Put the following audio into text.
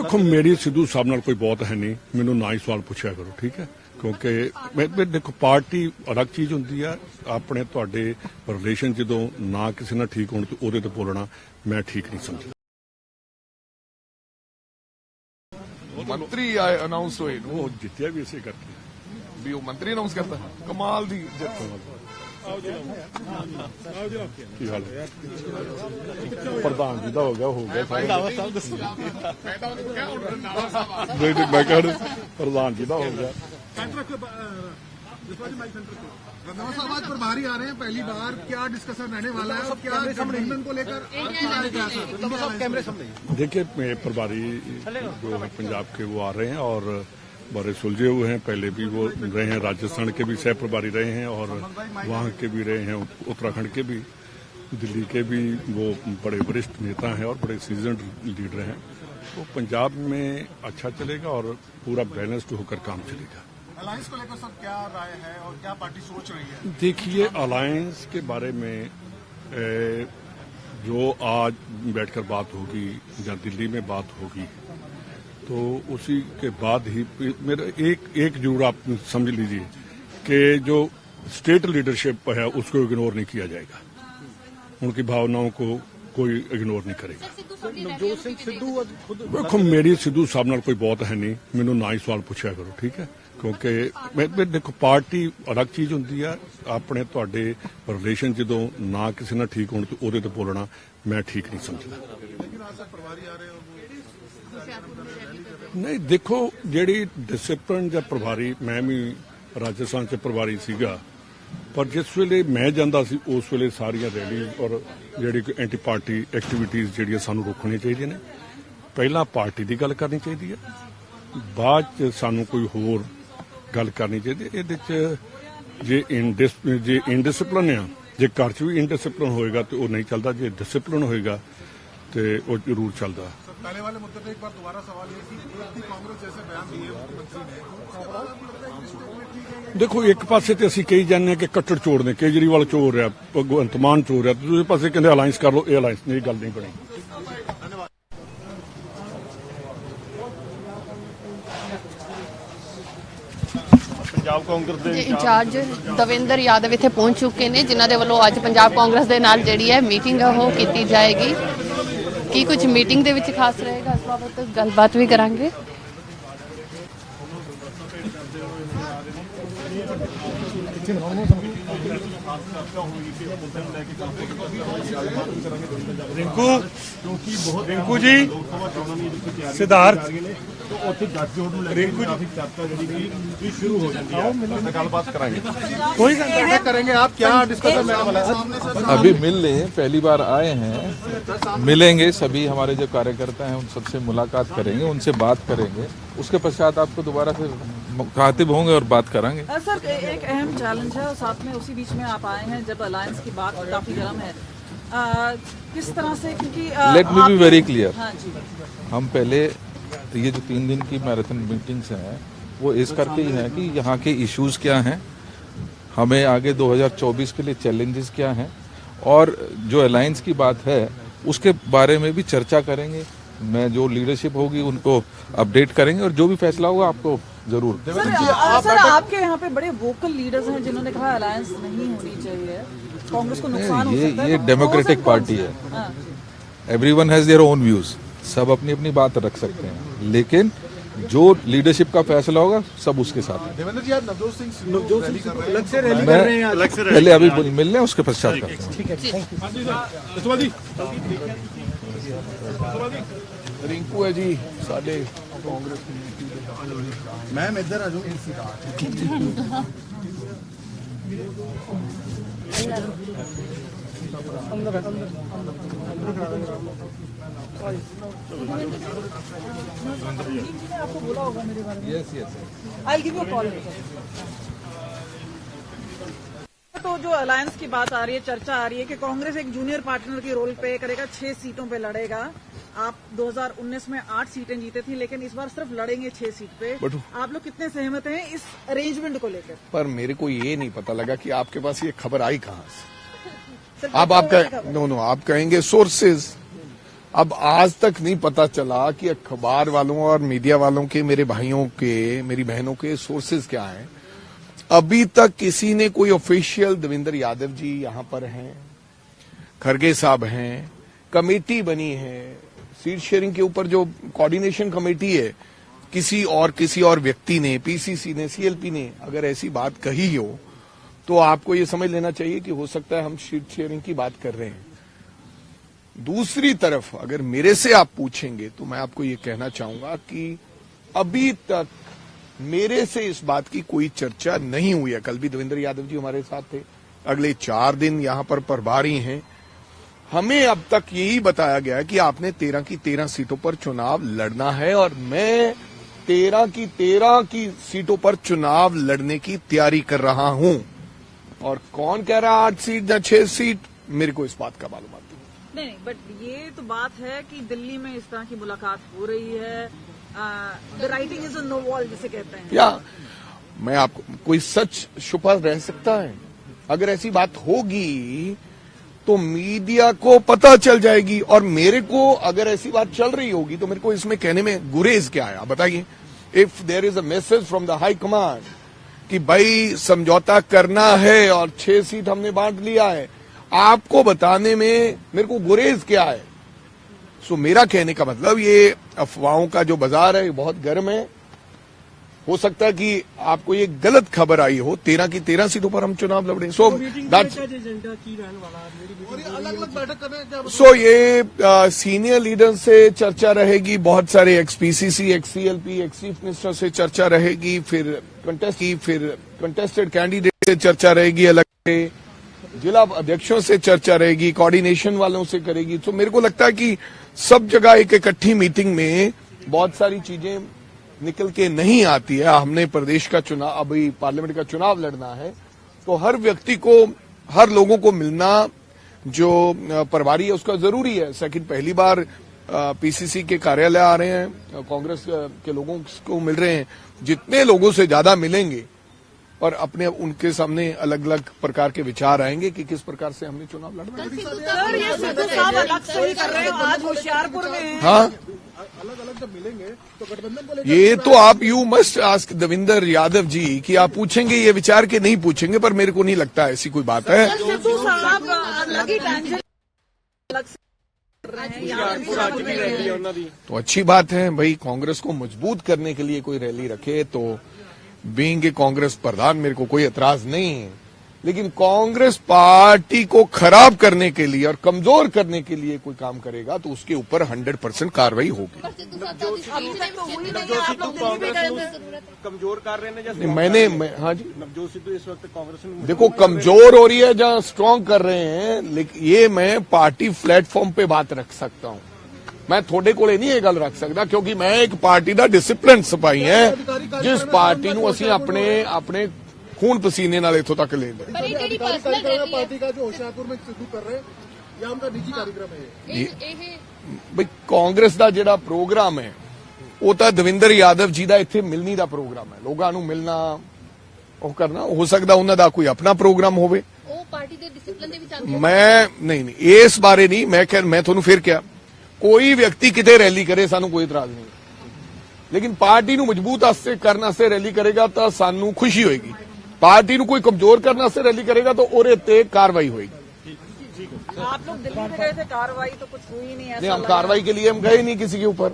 देखो मेरी सिद्धू साहब नाल कोई बहुत है नहीं, मैनू ना ही सवाल पूछा करो, ठीक है। क्योंकि मैं देखो पार्टी अलग चीज़ होंदी है, अपने तुहाडे रिलेशन जदों ना किसी नाल ठीक होण ते ओहदे ते बोलना मैं ठीक नहीं समझदा। मंत्री अनाउंस हुए वो जितया भी इसे करके भी वो मंत्री अनाउंस करता कमाल दी जित की हाल है प्रधान जी का हो गया मैं कह प्रधान जी का हो गया। रंधावा साहब आज प्रभारी आ रहे हैं, पहली बार क्या डिस्कशन रहने वाला है और क्या गठबंधन को लेकर आपकी राय क्या है? देखिए प्रभारी जो है पंजाब के वो आ रहे हैं और बड़े सुलझे हुए हैं, पहले भी वो रहे हैं, राजस्थान के भी सह प्रभारी रहे हैं और वहाँ के भी रहे हैं, उत्तराखंड के भी, दिल्ली के भी वो बड़े वरिष्ठ नेता हैं और बड़े सीजन्ड लीडर हैं। तो पंजाब में अच्छा चलेगा और पूरा बैलेंस्ड होकर काम चलेगा। अलायंस को लेकर सब क्या राय है और क्या पार्टी सोच रही है? देखिए अलायंस के बारे में जो आज बैठकर बात होगी या दिल्ली में बात होगी तो उसी के बाद ही मेरा एक जरूर आप समझ लीजिए कि जो स्टेट लीडरशिप है उसको इग्नोर नहीं किया जाएगा, उनकी भावनाओं को कोई इग्नोर नहीं करेगा। देखो मेरी सिद्धू साहब नाल कोई बहुत है नहीं, मैनू ना ही सवाल पूछा करो, ठीक है। क्योंकि मैं देखो पार्टी अलग चीज़ होंदी है, अपने तुहाडे रिलेशन जदों ना किसी नाल ठीक होण ते ओहदे ते बोलना मैं ठीक नहीं समझदा। नहीं देखो जिहड़ी डिसिपलिन या प्रभारी, मैं भी राजस्थान च प्रभारी सीगा, पर जिस वेले मैं जांदा सी उस वेले सारियां रैलीज और जिहड़ी एंटी पार्टी एक्टिविटीज़ जिहड़ियां सानू रोकणियां चाहीदियां ने। पहला पार्टी की गल करनी चाहिए है, बाद च सानू कोई होर गल करनी चाहिए। ये जे इनडिसिपलिन आ, जे घर च भी इनडिसिपलिन होएगा तो वो नहीं चलता, जे डिसिपलिन होएगा तो वो जरूर चलता। पहले वाले मुद्दे पे एक बार दोबारा सवाल ये कि कांग्रेस जैसे बयान दिए मुख्यमंत्री ने, देखो एक पासे तो असीं कही जाने कि कट्टर चोर ने, केजरीवाल चोर है, भगवंत मान चोर है, दूसरे पासे कहते अलायंस कर लो, ये अलायंस नहीं, गल नहीं बनी। ਪੰਜਾਬ ਕਾਂਗਰਸ ਦੇ ਇੰਚਾਰਜ ਦਵਿੰਦਰ ਯਾਦਵ ਇੱਥੇ ਪਹੁੰਚ ਚੁੱਕੇ ਨੇ, ਜਿਨ੍ਹਾਂ ਦੇ ਵੱਲੋਂ ਅੱਜ ਪੰਜਾਬ ਕਾਂਗਰਸ ਦੇ ਨਾਲ ਜਿਹੜੀ ਹੈ ਮੀਟਿੰਗ ਉਹ ਕੀਤੀ ਜਾਏਗੀ। ਕੀ ਕੁਝ ਮੀਟਿੰਗ ਦੇ ਵਿੱਚ ਖਾਸ ਰਹੇਗਾ ਇਸ ਬਾਬਤ ਗੱਲਬਾਤ ਵੀ ਕਰਾਂਗੇ। ਰਿੰਕੂ ਜੀ ਸਿਧਾਰਥ रिंकू चर्चा जी शुरू हो जाती है, गलबात कराएंगे, कोई करेंगे आप क्या डिस्कशन रहने वाला है? अभी मिल रहे हैं, पहली बार आए हैं, मिलेंगे सभी हमारे जो कार्यकर्ता हैं उन सबसे मुलाकात करेंगे, उनसे बात करेंगे, उसके पश्चात आपको दोबारा फिर मुखातिब होंगे और बात करांगे। सर एक अहम चैलेंज है और साथ में उसी बीच में आप आए हैं जब अलायंस की बात काफी गर्म है, किस तरह से, क्योंकि let me be very clear, हाँ जी, हम पहले ये जो 3 दिन की मैराथन मीटिंग्स हैं वो इस करके ही हैं कि यहाँ के इश्यूज क्या हैं, हमें आगे 2024 के लिए चैलेंजेस क्या हैं, और जो अलायंस की बात है उसके बारे में भी चर्चा करेंगे। मैं जो लीडरशिप होगी उनको अपडेट करेंगे और जो भी फैसला होगा आपको जरूर। सर आपके यहाँ पे बड़े वोकल लीडर्स हैं जिन्होंने कहा अलायंस नहीं होनी चाहिए, कांग्रेस को नुकसान हो सकता है। ये डेमोक्रेटिक पार्टी है, everyone has their own views, सब अपनी अपनी बात रख सकते हैं, लेकिन जो लीडरशिप का फैसला होगा सब उसके साथ है। देवेंद्र जी आज नवजोत सिंह अलग से मैं पहले अभी मिल लें उसके पश्चात करते हैं। रिंकू है जी साडे कांग्रेस मैम इधर आ जाओ। आपको बोला होगा मेरे बारे में। Yes yes, I'll give you a call. तो जो अलायंस की बात आ रही है, चर्चा आ रही है कि कांग्रेस एक जूनियर पार्टनर की रोल प्ले करेगा, 6 सीटों पे लड़ेगा। आप 2019 में 8 सीटें जीते थी, लेकिन इस बार सिर्फ लड़ेंगे 6 सीट पे। आप लोग कितने सहमत हैं इस अरेंजमेंट को लेकर? पर मेरे को ये नहीं पता लगा कि आपके पास ये खबर आई कहाँ से। सर, आप कहेंगे सोर्सेज, अब आज तक नहीं पता चला कि अखबार वालों और मीडिया वालों के, मेरे भाइयों के, मेरी बहनों के सोर्सेज क्या हैं। अभी तक किसी ने कोई ऑफिशियल, देवेंद्र यादव जी यहां पर हैं, खरगे साहब हैं, कमेटी बनी है, सीट शेयरिंग के ऊपर जो कोऑर्डिनेशन कमेटी है, किसी और व्यक्ति ने, पीसीसी ने, सीएलपी ने अगर ऐसी बात कही हो तो आपको ये समझ लेना चाहिए कि हो सकता है हम सीट शेयरिंग की बात कर रहे हैं। दूसरी तरफ अगर मेरे से आप पूछेंगे तो मैं आपको ये कहना चाहूंगा कि अभी तक मेरे से इस बात की कोई चर्चा नहीं हुई है। कल भी देवेंद्र यादव जी हमारे साथ थे, अगले 4 दिन यहां पर प्रभारी हैं। हमें अब तक यही बताया गया कि आपने 13 की 13 सीटों पर चुनाव लड़ना है और मैं 13 की सीटों पर चुनाव लड़ने की तैयारी कर रहा हूं। और कौन कह रहा 8 सीट या 6 सीट, मेरे को इस बात का मालूम नहीं, बट ये तो बात है कि दिल्ली में इस तरह की मुलाकात हो रही है। The writing is on no wall जिसे कहते हैं। या मैं आपको, कोई सच छुपा रह सकता है? अगर ऐसी बात होगी तो मीडिया को पता चल जाएगी। और मेरे को अगर ऐसी बात चल रही होगी तो मेरे को इसमें कहने में गुरेज क्या है, आप बताइए। If there is a message from the high command कि भाई समझौता करना है और 6 सीट हमने बांट लिया है, आपको बताने में मेरे को गुरेज क्या है? सो मेरा कहने का मतलब ये अफवाहों का जो बाजार है बहुत गर्म है। हो सकता है कि आपको ये गलत खबर आई हो, 13 की 13 सीटों पर हम चुनाव लड़ रहे हैं। सो दैट्स अलग-अलग बैठक कर रहे हैं क्या? सो ये सीनियर लीडर से चर्चा रहेगी, बहुत सारे x PCC, x CLP, ex chief minister से चर्चा रहेगी, फिर कंटेस्टेड कैंडिडेट से चर्चा रहेगी, अलग से जिला अध्यक्षों से चर्चा रहेगी, कोऑर्डिनेशन वालों से करेगी। तो मेरे को लगता है कि सब जगह एक इकट्ठी मीटिंग में बहुत सारी चीजें निकल के नहीं आती है। हमने प्रदेश का चुनाव, अभी पार्लियामेंट का चुनाव लड़ना है, तो हर व्यक्ति को, हर लोगों को मिलना जो प्रभारी है उसका जरूरी है। सेकंड, पहली बार पीसीसी के कार्यालय आ रहे हैं, कांग्रेस के लोगों को मिल रहे हैं। जितने लोगों से ज्यादा मिलेंगे और अपने उनके सामने अलग अलग प्रकार के विचार आएंगे कि किस प्रकार से हमने चुनाव लड़ना है। सर, ये सिद्धू साहब अलग से ही कर रहे हैं, आज होशियारपुर में हैं। हाँ, अलग-अलग जब मिलेंगे तो गठबंधन को लेकर ये तो आप you must ask Devendra Yadav ji कि आप पूछेंगे ये विचार के नहीं पूछेंगे, पर मेरे को नहीं लगता ऐसी कोई बात है। सिद्धू साहब अलग ही टेंशन अलग से कर रहे हैं। तो अच्छी बात है भाई, कांग्रेस को मजबूत करने के लिए कोई रैली रखे तो बीइंग ए कांग्रेस प्रधान मेरे को कोई एतराज नहीं है। लेकिन कांग्रेस पार्टी को खराब करने के लिए और कमजोर करने के लिए कोई काम करेगा तो उसके ऊपर 100% कार्रवाई होगी। कमजोर कर रहे हैं नहीं, हाँ जी, नवजोत सिद्धू इस वक्त कांग्रेस में देखो कमजोर हो रही है जहां स्ट्रांग कर रहे हैं, लेकिन ये मैं पार्टी प्लेटफॉर्म पे बात रख सकता हूं। मैं थोड़े कोले नहीं ये गल रख सकता क्योंकि मैं एक पार्टी का डिसिप्लिन सिपाही है, जिस पार्टी ਨੂੰ ਅਸੀਂ ਆਪਣੇ खून पसीने नाल इथों तक ले गए। पार्टी का जो होशियारपुर में सिद्धू कर रहे हैं या उनका निजी कार्यक्रम है ये? भाई कांग्रेस का जिहड़ा प्रोग्राम है वो तो देवेंद्र यादव जी का इत्थे मिलनी का प्रोग्राम है, लोगों को मिलना ਉਹ करना। हो सकता उन्हों का कोई अपना प्रोग्राम होवे, मैं नहीं इस बारे नहीं, मैं थोनू फिर क्या, कोई व्यक्ति किते रैली करे सानू कोई इतराज नहीं, लेकिन पार्टी नू मजबूत करने से रैली करेगा तो सानू खुशी होगी। पार्टी नू कोई कमजोर करने से रैली करेगा तो ओरे ते कार्रवाई होगी। आप लोग दिल्ली में गए थे, कार्रवाई तो कुछ हुई नहीं, नहीं हम कार्रवाई के लिए हम गए नहीं किसी के ऊपर।